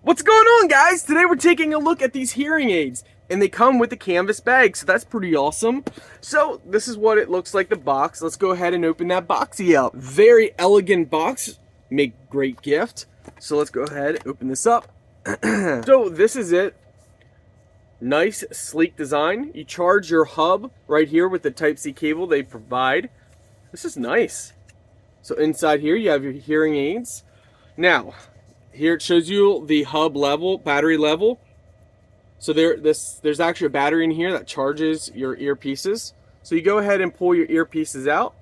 What's going on, guys? Today we're taking a look at these hearing aids, and they come with a canvas bag, so that's pretty awesome. So this is what it looks like, the box. Let's go ahead and open that boxy up. Very elegant box, make great gift. So let's go ahead, open this up. So this is it. Nice, sleek design. You charge your hub right here with the Type-C cable they provide. This is nice. So inside here you have your hearing aids. Now, here it shows you the hub level, battery level. So there's actually a battery in here that charges your earpieces. So you go ahead and pull your earpieces out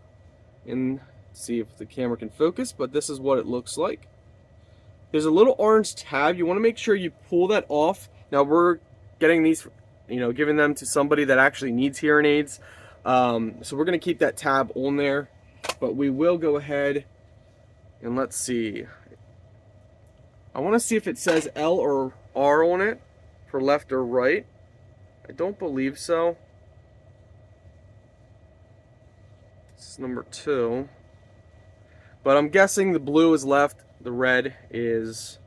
and see if the camera can focus, but this is what it looks like. There's a little orange tab. You want to make sure you pull that off. Now we're getting these, giving them to somebody that actually needs hearing aids. So we're going to keep that tab on there, but we will go ahead and let's see. I want to see if it says L or R on it for left or right. I don't believe so. This is number 2. But I'm guessing the blue is left, the red is...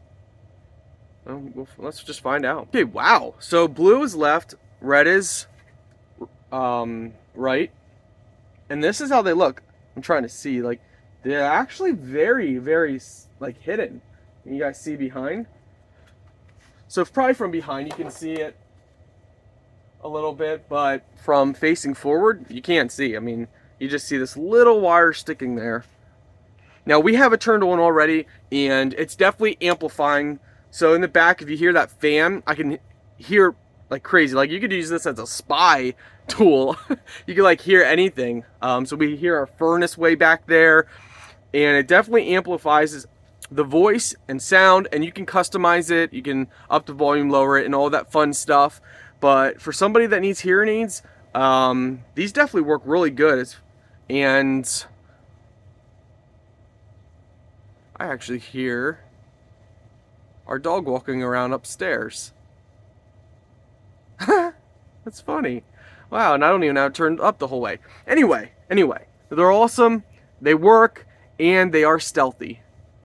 well, let's just find out. Okay, wow. So blue is left, red is right. And this is how they look. I'm trying to see. Like, they're actually very, very, hidden. You guys see behind? So probably from behind you can see it a little bit, but from facing forward you can't see. I mean, you just see this little wire sticking there. Now we have it turned on already, and it's definitely amplifying. So in the back, if you hear that fan, I can hear like crazy. Like, you could use this as a spy tool. You can hear anything. So we hear our furnace way back there, and it definitely amplifies the voice and sound, and you can customize it. You can up the volume, lower it, and all that fun stuff. But for somebody that needs hearing aids, these definitely work really good. And I actually hear our dog walking around upstairs. That's funny. Wow, and I don't even know how it turned up the whole way. Anyway, they're awesome, they work, and they are stealthy.